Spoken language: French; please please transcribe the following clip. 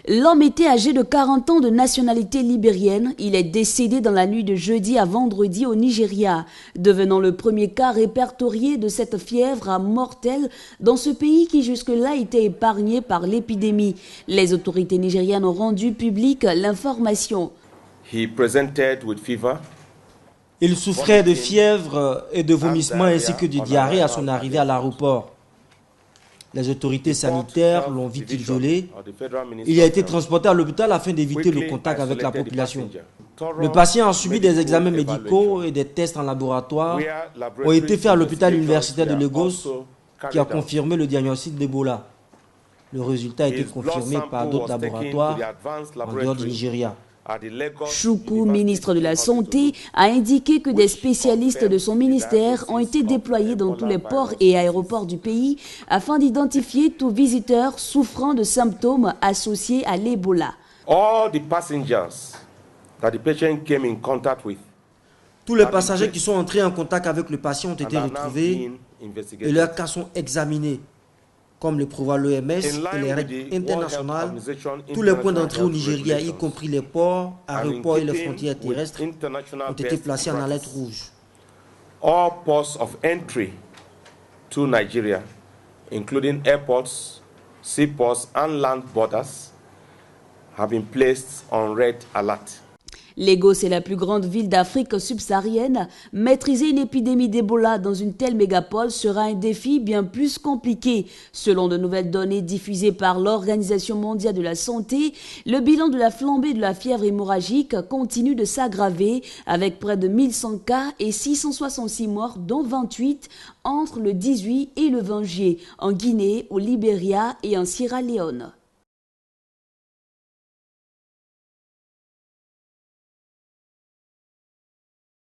L'homme était âgé de 40 ans de nationalité libérienne. Il est décédé dans la nuit de jeudi à vendredi au Nigeria, devenant le premier cas répertorié de cette fièvre mortelle dans ce pays qui jusque-là était épargné par l'épidémie. Les autorités nigérianes ont rendu publique l'information. He presented with fever. Il souffrait de fièvre et de vomissements ainsi que de diarrhée à son arrivée à l'aéroport. Les autorités sanitaires l'ont vite isolé. Il a été transporté à l'hôpital afin d'éviter le contact avec la population. Le patient a subi des examens médicaux et des tests en laboratoire ont été faits à l'hôpital universitaire de Lagos qui a confirmé le diagnostic d'Ebola. Le résultat a été confirmé par d'autres laboratoires en dehors du Nigeria. Chukwu, ministre de la Santé, a indiqué que des spécialistes de son ministère ont été déployés dans tous les ports et aéroports du pays afin d'identifier tout visiteur souffrant de symptômes associés à l'Ebola. Tous les passagers qui sont entrés en contact avec le patient ont été retrouvés et leurs cas sont examinés. Comme le prévoit l'OMS et les règles internationales, tous les points d'entrée au Nigeria, y compris les ports, aéroports et les frontières terrestres, ont été placés en alerte rouge. All ports of entry to Nigeria, including airports, seaports and land borders, have been placed on red alert. Lagos est la plus grande ville d'Afrique subsaharienne. Maîtriser une épidémie d'Ebola dans une telle mégapole sera un défi bien plus compliqué. Selon de nouvelles données diffusées par l'Organisation mondiale de la santé, le bilan de la flambée de la fièvre hémorragique continue de s'aggraver avec près de 1100 cas et 666 morts, dont 28 entre le 18 et le 20 juillet en Guinée, au Libéria et en Sierra Leone.